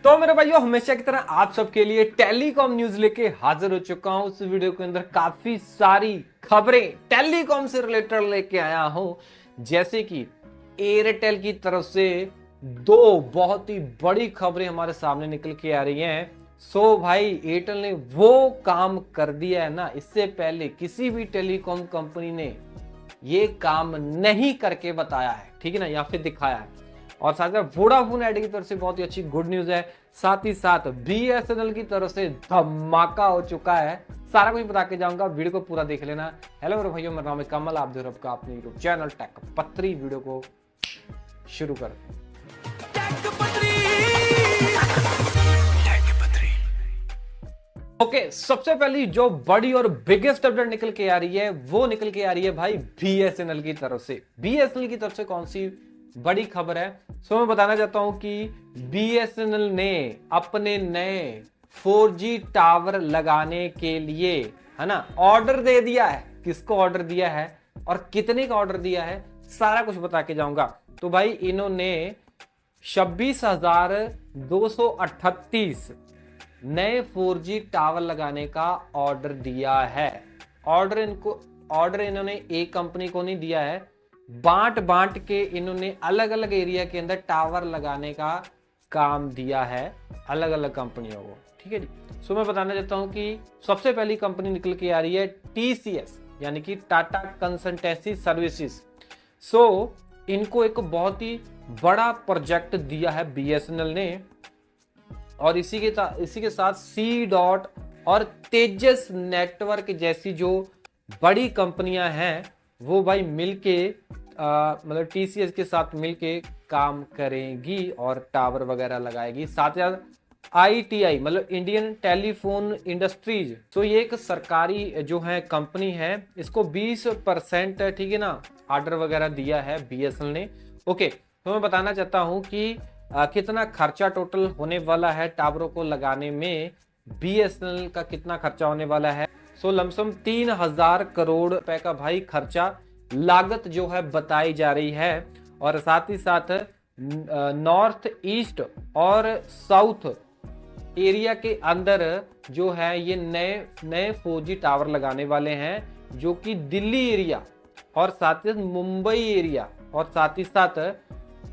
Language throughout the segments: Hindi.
तो मेरे भाइयों, हमेशा की तरह आप सबके लिए टेलीकॉम न्यूज लेके हाजिर हो चुका हूं। इस वीडियो के अंदर काफी सारी खबरें टेलीकॉम से रिलेटेड लेके आया हूं, जैसे कि एयरटेल की तरफ से दो बहुत ही बड़ी खबरें हमारे सामने निकल के आ रही हैं। सो भाई, एयरटेल ने वो काम कर दिया है ना, इससे पहले किसी भी टेलीकॉम कंपनी ने ये काम नहीं करके बताया है, ठीक है ना, या फिर दिखाया है। और साथ में वोडाफोन आइडिया की तरफ से बहुत ही अच्छी गुड न्यूज है। साथ ही साथ बीएसएनएल की तरफ से धमाका हो चुका है। सारा कुछ बता के जाऊंगा, वीडियो को पूरा देख लेना। हेलो मेरे भाइयों, मेरा नाम है कमल, आप देख रहे हो अपने यूट्यूब चैनल टेक पत्री। वीडियो को शुरू करते हैं। ओके, सबसे पहली जो बड़ी और बिगेस्ट अपडेट निकल के आ रही है वो निकल के आ रही है भाई बीएसएनएल की तरफ से। बीएसएनएल की तरफ से कौन सी बड़ी खबर है? मैं बताना चाहता हूं कि बीएसएनएल ने अपने नए 4G टावर लगाने के लिए, है ना, ऑर्डर दे दिया है। किसको ऑर्डर दिया है और कितने का ऑर्डर दिया है, सारा कुछ बता के जाऊंगा। तो भाई, इन्होंने 26,238 नए 4G टावर लगाने का ऑर्डर दिया है। ऑर्डर इन्होंने एक कंपनी को नहीं दिया है, बांट के इन्होंने अलग अलग एरिया के अंदर टावर लगाने का काम दिया है अलग अलग कंपनियों को, ठीक है जी। मैं बताना चाहता हूं कि सबसे पहली कंपनी निकल के आ रही है टीसीएस, यानी कि टाटा कंसल्टेंसी सर्विसेज। इनको एक बहुत ही बड़ा प्रोजेक्ट दिया है बीएसएनएल ने, और इसी के साथ सी डॉट और तेजस नेटवर्क जैसी जो बड़ी कंपनियां हैं वो भाई मिलके मतलब टीसीएस के साथ मिलके काम करेंगी और टावर वगैरह लगाएगी। साथ ही साथ आईटीआई मतलब इंडियन टेलीफोन इंडस्ट्रीज, ये एक सरकारी जो है कंपनी है, इसको 20%, ठीक है ना, ऑर्डर वगैरह दिया है बीएसएनएल ने। ओके, तो मैं बताना चाहता हूं कि कितना खर्चा टोटल होने वाला है टावरों को लगाने में, बीएसएनएल का कितना खर्चा होने वाला है। लमसम 3000 करोड़ रुपए का भाई खर्चा लागत जो है बताई जा रही है। और साथ ही साथ नॉर्थ ईस्ट और साउथ एरिया के अंदर जो है ये नए 4G टावर लगाने वाले हैं, जो कि दिल्ली एरिया और साथ ही मुंबई एरिया और साथ ही साथ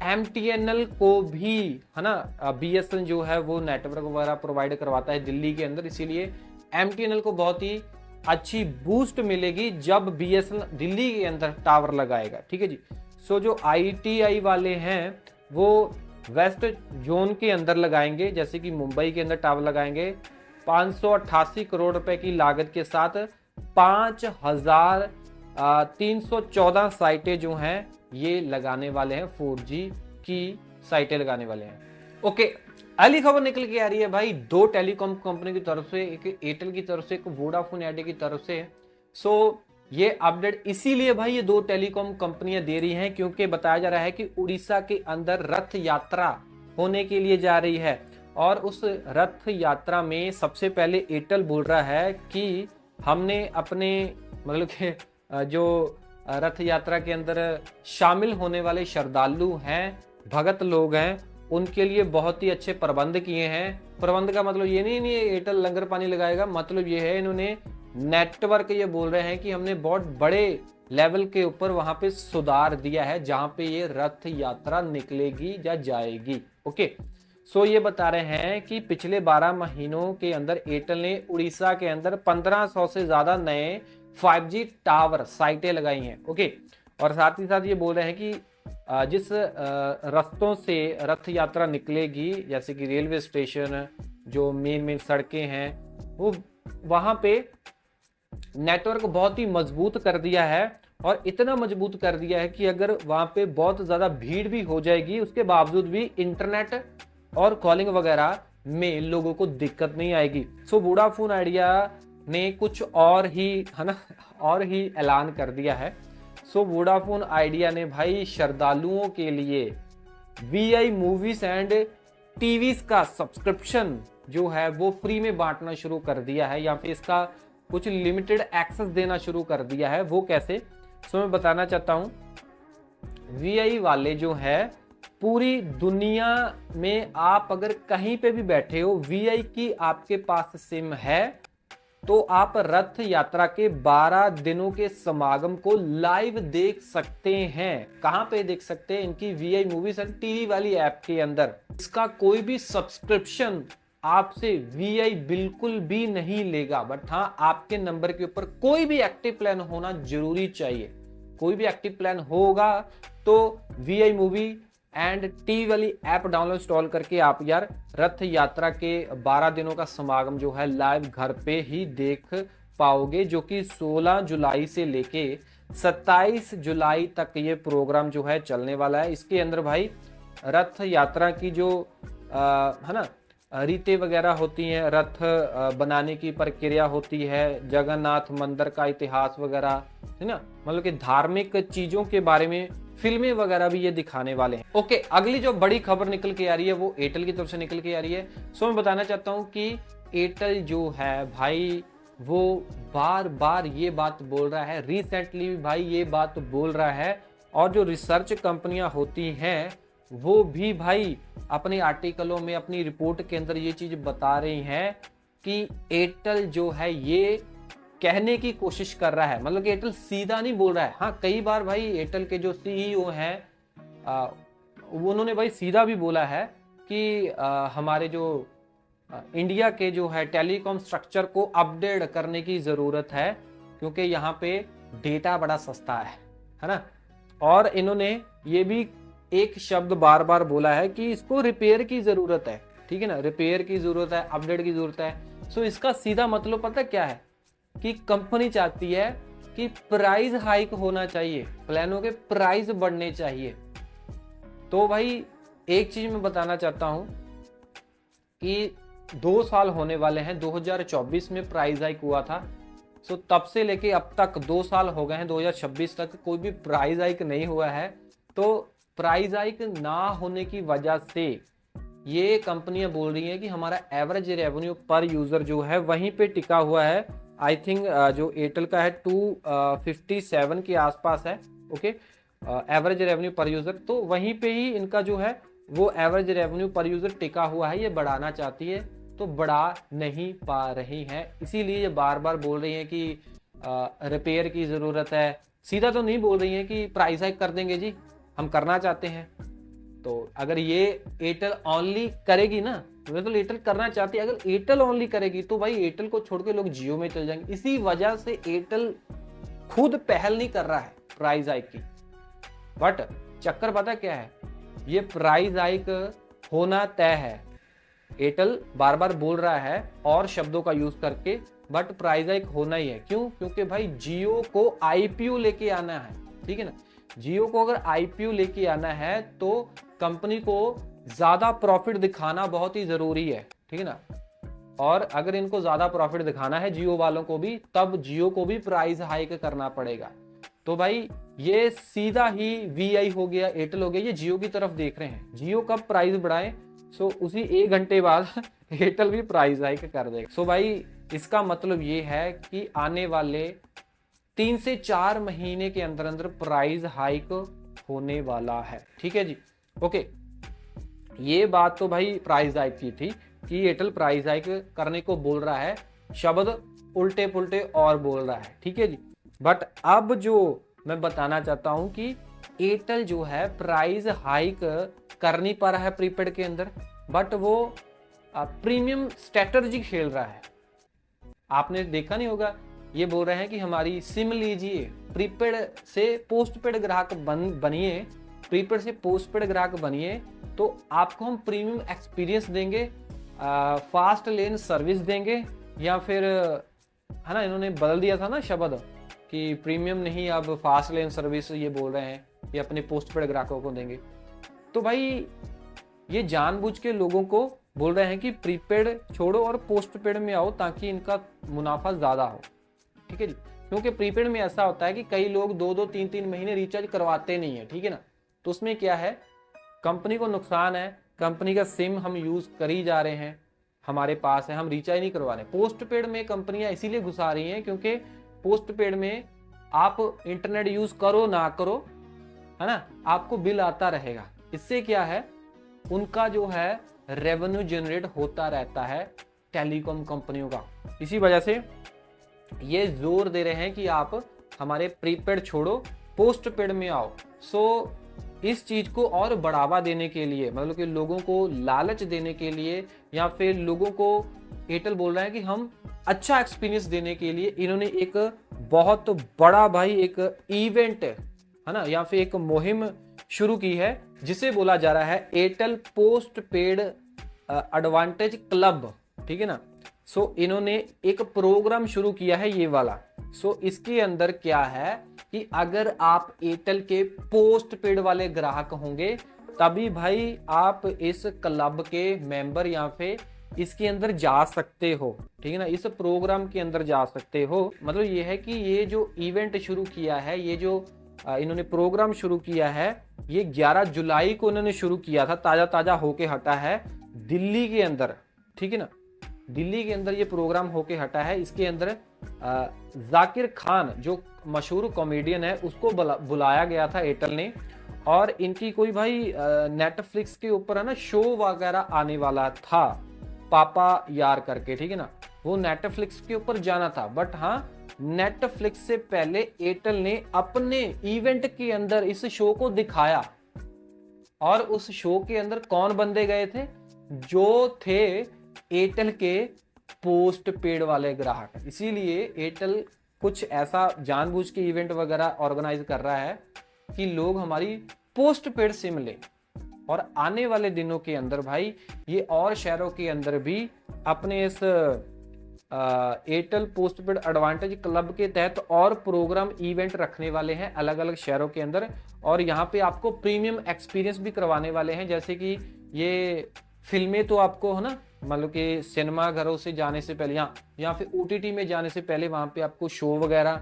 एमटीएनएल को भी, है ना, बीएसएनएल जो है वो नेटवर्क वगैरह प्रोवाइड करवाता है दिल्ली के अंदर, इसीलिए एमटीएनएल को बहुत ही अच्छी बूस्ट मिलेगी जब बीएसएनएल दिल्ली के अंदर टावर लगाएगा, ठीक है जी। जो आईटीआई वाले हैं वो वेस्ट जोन के अंदर लगाएंगे, जैसे कि मुंबई के अंदर टावर लगाएंगे 588 करोड़ रुपए की लागत के साथ। 5314 साइटें जो हैं ये लगाने वाले हैं, 4G की साइटें लगाने वाले हैं। ओके, अगली खबर निकल के आ रही है भाई दो टेलीकॉम कंपनी की तरफ से, एक एयरटेल की तरफ से, एक वोडाफोन आइडिया की तरफ से। ये अपडेट इसीलिए भाई ये दो टेलीकॉम कंपनियां दे रही हैं क्योंकि बताया जा रहा है कि उड़ीसा के अंदर रथ यात्रा होने के लिए जा रही है, और उस रथ यात्रा में सबसे पहले एयरटेल बोल रहा है कि हमने अपने मतलब कि जो रथ यात्रा के अंदर शामिल होने वाले श्रद्धालु हैं, भगत लोग हैं, उनके लिए बहुत ही अच्छे प्रबंध किए हैं। प्रबंध का मतलब ये नहीं एयरटेल लंगर पानी लगाएगा, मतलब ये है इन्होंने नेटवर्क, ये बोल रहे हैं कि हमने बहुत बड़े लेवल के ऊपर वहां पे सुधार दिया है जहां पे ये रथ यात्रा निकलेगी या जाएगी। ओके, ये बता रहे हैं कि पिछले 12 महीनों के अंदर एयरटेल ने उड़ीसा के अंदर 1500 से ज्यादा नए 5G टावर साइटें लगाई हैं। ओके, और साथ ही साथ ये बोल रहे हैं कि जिस रास्तों से रथ यात्रा निकलेगी, जैसे कि रेलवे स्टेशन, जो मेन सड़कें हैं, वो वहां पे नेटवर्क बहुत ही मजबूत कर दिया है, और इतना मजबूत कर दिया है कि अगर वहां पे बहुत ज्यादा भीड़ भी हो जाएगी, उसके बावजूद भी इंटरनेट और कॉलिंग वगैरह में लोगों को दिक्कत नहीं आएगी। वोडाफोन आइडिया ने कुछ और ही, है ना, और ही ऐलान कर दिया है। वोडाफोन आइडिया ने भाई श्रद्धालुओं के लिए वीआई मूवीज एंड टीवीज का सब्सक्रिप्शन जो है वो फ्री में बांटना शुरू कर दिया है, या फिर इसका कुछ लिमिटेड एक्सेस देना शुरू कर दिया है। वो कैसे? मैं बताना चाहता हूं। वीआई वाले जो है पूरी दुनिया में आप अगर कहीं पे भी बैठे हो, वीआई की आपके पास सिम है, तो आप रथ यात्रा के 12 दिनों के समागम को लाइव देख सकते हैं। कहां पे देख सकते हैं? इनकी वीआई मूवीज एंड टीवी वाली ऐप के अंदर। इसका कोई भी सब्सक्रिप्शन आपसे वीआई बिल्कुल भी नहीं लेगा, बट हाँ, आपके नंबर के ऊपर कोई भी एक्टिव प्लान होना जरूरी चाहिए। कोई भी एक्टिव प्लान होगा तो वीआई मूवी एंड टीवी वाली ऐप डाउनलोड इंस्टॉल करके आप यार रथ यात्रा के 12 दिनों का समागम जो है लाइव घर पे ही देख पाओगे, जो कि 16 जुलाई से लेके 27 जुलाई तक ये प्रोग्राम जो है चलने वाला है। इसके अंदर भाई रथ यात्रा की जो है ना रीतें वगैरह होती हैं, रथ बनाने की प्रक्रिया होती है, जगन्नाथ मंदिर का इतिहास वगैरह, है ना, मतलब कि धार्मिक चीजों के बारे में फिल्में वगैरह भी ये दिखाने वाले हैं। ओके, अगली जो बड़ी खबर निकल के आ रही है वो एयरटेल की तरफ से निकल के आ रही है। सो मैं बताना चाहता हूँ कि एयरटेल जो है भाई वो बार बार ये बात बोल रहा है, रिसेंटली भी भाई ये बात बोल रहा है, और जो रिसर्च कंपनियां होती हैं वो भी भाई अपने आर्टिकलों में, अपनी रिपोर्ट के अंदर ये चीज बता रही हैं कि एयरटेल जो है ये कहने की कोशिश कर रहा है, मतलब कि एयरटेल सीधा नहीं बोल रहा है। हाँ, कई बार भाई एयरटेल के जो सीईओ हैं उन्होंने भाई सीधा भी बोला है कि हमारे जो इंडिया के जो है टेलीकॉम स्ट्रक्चर को अपडेट करने की जरूरत है, क्योंकि यहाँ पे डेटा बड़ा सस्ता है ना। और इन्होंने ये भी एक शब्द बार बार बोला है कि इसको रिपेयर की जरूरत है, ठीक है ना, रिपेयर की जरूरत है, अपडेट की जरूरत है। सो इसका सीधा मतलब पता क्या है कि कंपनी चाहती है कि प्राइस हाइक होना चाहिए, प्लानों के प्राइस बढ़ने चाहिए। तो भाई एक चीज मैं बताना चाहता हूं कि 2 साल होने वाले हैं, 2024 में प्राइस हाइक हुआ था। सो तब से लेके अब तक 2 साल हो गए हैं, 2026 तक कोई भी प्राइस हाइक नहीं हुआ है। तो प्राइस हाइक ना होने की वजह से ये कंपनियां बोल रही हैं कि हमारा एवरेज रेवेन्यू पर यूजर जो है वहीं पे टिका हुआ है। आई थिंक जो एयरटेल का है 257 के आसपास है। ओके, एवरेज रेवेन्यू पर यूजर, तो वहीं पे ही इनका जो है वो एवरेज रेवेन्यू पर यूजर टिका हुआ है। ये बढ़ाना चाहती है तो बढ़ा नहीं पा रही हैं, इसीलिए ये बार बार बोल रही हैं कि रिपेयर की जरूरत है। सीधा तो नहीं बोल रही हैं कि प्राइस हाइक कर देंगे जी, हम करना चाहते हैं। तो अगर ये एयरटेल ओनली करेगी ना, तो एयरटेल करना चाहती है, अगर एयरटेल ओनली करेगी तो भाई एयरटेल को छोड़ के लोग जियो में चल जाएंगे। इसी वजह से एयरटेल खुद पहल नहीं कर रहा है प्राइस हाइक की। बट चक्कर पता क्या है, ये प्राइस हाइक होना तय है। एयरटेल बार बार बोल रहा है और शब्दों का यूज करके, बट प्राइस हाइक होना ही है। क्यों? क्योंकि भाई जियो को आईपीओ लेके आना है, ठीक है ना। जियो को अगर आईपीओ लेके आना है तो कंपनी को ज्यादा प्रॉफिट दिखाना बहुत ही जरूरी है, ठीक है ना। और अगर इनको ज्यादा प्रॉफिट दिखाना है जियो वालों को भी, तब जियो को भी प्राइस हाइक करना पड़ेगा। तो भाई ये सीधा ही वीआई हो गया, एयरटेल हो गया, ये जियो की तरफ देख रहे हैं। जियो कब प्राइस बढ़ाए, सो उसी 1 घंटे बाद एयरटेल भी प्राइस हाइक कर देगा। सो भाई इसका मतलब ये है कि आने वाले 3 से 4 महीने के अंदर अंदर प्राइस हाइक होने वाला है, ठीक है जी। ओके, ये बात तो भाई प्राइस हाइक की थी कि एयरटेल प्राइस हाइक करने को बोल रहा है, शब्द उल्टे पुल्टे और बोल रहा है, ठीक है जी। बट अब जो मैं बताना चाहता हूं कि एयरटेल जो है प्राइस हाइक कर नहीं पा रहा है प्रीपेड के अंदर, बट वो प्रीमियम स्ट्रेटजी खेल रहा है। आपने देखा नहीं होगा, ये बोल रहे हैं कि हमारी सिम लीजिए, प्रीपेड से पोस्टपेड ग्राहक बनिए, प्रीपेड से पोस्टपेड ग्राहक बनिए, तो आपको हम प्रीमियम एक्सपीरियंस देंगे, फास्ट लेन सर्विस देंगे, या फिर है ना, इन्होंने बदल दिया था ना शब्द कि प्रीमियम नहीं अब फास्ट लेन सर्विस ये बोल रहे हैं, ये अपने पोस्टपेड ग्राहकों को देंगे। तो भाई ये जानबूझ के लोगों को बोल रहे हैं कि प्रीपेड छोड़ो और पोस्टपेड में आओ ताकि इनका मुनाफा ज्यादा हो, ठीक है जी। क्योंकि प्रीपेड में ऐसा होता है कि कई लोग 2-2, 3-3 महीने रिचार्ज करवाते नहीं है, ठीक है ना। तो उसमें क्या है, कंपनी को नुकसान है, कंपनी का सिम हम यूज कर ही जा रहे हैं, हमारे पास है, हम रिचार्ज नहीं करवा रहे। पोस्टपेड में कंपनियां इसीलिए घुसा रही हैं क्योंकि पोस्टपेड में आप इंटरनेट यूज करो ना करो, है ना, आपको बिल आता रहेगा, इससे क्या है, उनका जो है रेवेन्यू जनरेट होता रहता है टेलीकॉम कंपनियों का। इसी वजह से ये जोर दे रहे हैं कि आप हमारे प्रीपेड छोड़ो, पोस्ट पेड में आओ। सो इस चीज को और बढ़ावा देने के लिए, मतलब कि लोगों को लालच देने के लिए, या फिर लोगों को एयरटेल बोल रहा है कि हम अच्छा एक्सपीरियंस देने के लिए इन्होंने एक बहुत बड़ा भाई एक इवेंट है ना, या फिर एक मुहिम शुरू की है, जिसे बोला जा रहा है Airtel post paid advantage club, ठीक है ना। सो इन्होंने एक प्रोग्राम शुरू किया है ये वाला। सो इसके अंदर क्या है कि अगर आप एयरटेल के पोस्ट पेड वाले ग्राहक होंगे तभी भाई आप इस क्लब के मेंबर या फिर इसके अंदर जा सकते हो, ठीक है ना, इस प्रोग्राम के अंदर जा सकते हो। मतलब ये है कि ये जो इवेंट शुरू किया है, ये जो इन्होंने प्रोग्राम शुरू किया है, ये 11 जुलाई को इन्होंने शुरू किया था, ताजा ताजा होके हटा है दिल्ली के अंदर, ठीक है ना, दिल्ली के अंदर ये प्रोग्राम होके हटा है। इसके अंदर जाकिर खान जो मशहूर कॉमेडियन है उसको बुलाया गया था एयरटेल ने, और इनकी कोई भाई नेटफ्लिक्स के ऊपर है ना शो वगैरह आने वाला था, पापा यार करके, ठीक है ना, वो नेटफ्लिक्स के ऊपर जाना था। बट हाँ, नेटफ्लिक्स से पहले एयरटेल ने अपने इवेंट के अंदर इस शो को दिखाया, और उस शो के अंदर कौन बंदे गए थे, जो थे एयरटेल के पोस्ट पेड वाले ग्राहक। इसीलिए एयरटेल कुछ ऐसा जानबूझ के इवेंट वगैरह ऑर्गेनाइज कर रहा है कि लोग हमारी पोस्ट पेड सिम लें, और आने वाले दिनों के अंदर भाई ये और शहरों के अंदर भी अपने इस Airtel post paid advantage club के तहत और प्रोग्राम इवेंट रखने वाले हैं अलग अलग शहरों के अंदर, और यहाँ पे आपको प्रीमियम एक्सपीरियंस भी करवाने वाले हैं। जैसे कि ये फिल्में तो आपको है ना, मतलब कि सिनेमा घरों से जाने से पहले या फिर OTT में जाने से पहले वहाँ पे आपको शो वगैरह,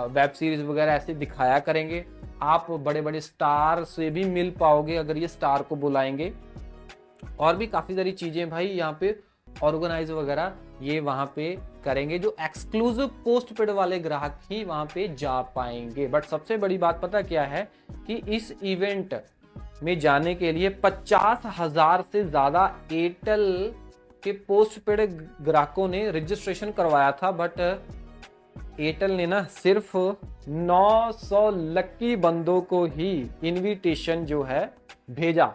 वेब सीरीज वगैरह ऐसे दिखाया करेंगे। आप बड़े बड़े स्टार से भी मिल पाओगे अगर ये स्टार को बुलाएंगे, और भी काफ़ी सारी चीज़ें भाई यहाँ पे ऑर्गेनाइज वगैरह ये वहाँ पे करेंगे, जो एक्सक्लूसिव पोस्ट पेड वाले ग्राहक ही वहाँ पे जा पाएंगे। बट सबसे बड़ी बात पता क्या है कि इस इवेंट में जाने के लिए 50,000 से ज़्यादा एयरटेल के पोस्ट पेड ग्राहकों ने रजिस्ट्रेशन करवाया था, बट एयरटेल ने ना सिर्फ 900 लकी बंदों को ही इनविटेशन जो है भेजा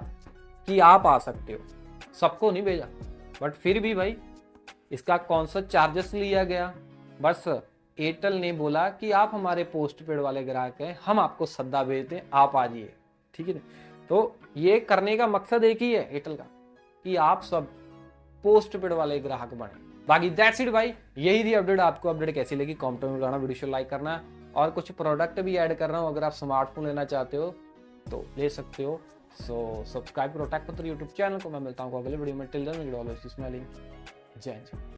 कि आप आ सकते हो, सबको नहीं भेजा। बट फिर भी भाई इसका कौन सा चार्जेस लिया गया, बस एयरटेल ने बोला कि आप हमारे पोस्ट पेड वाले ग्राहक हैं, हम आपको सद्दा भेजते हैं, आप आ जाइए, ठीक है। तो ये करने का मकसद एक ही है एयरटेल का कि आप सब पोस्ट पेड वाले ग्राहक बने। बाकी दैट्स इट भाई, यही थी अपडेट। आपको अपडेट कैसी लगी कमेंट में बताना, वीडियो को लाइक करना, और कुछ प्रोडक्ट भी ऐड कर रहा हूँ, अगर आप स्मार्टफोन लेना चाहते हो तो ले सकते हो। सो सब्सक्राइब करो टेक पत्र यूट्यूब चैनल को। मैं मिलता हूँ अगले वीडियो में। टिल देन, स्माइलिंग, जय हिंद।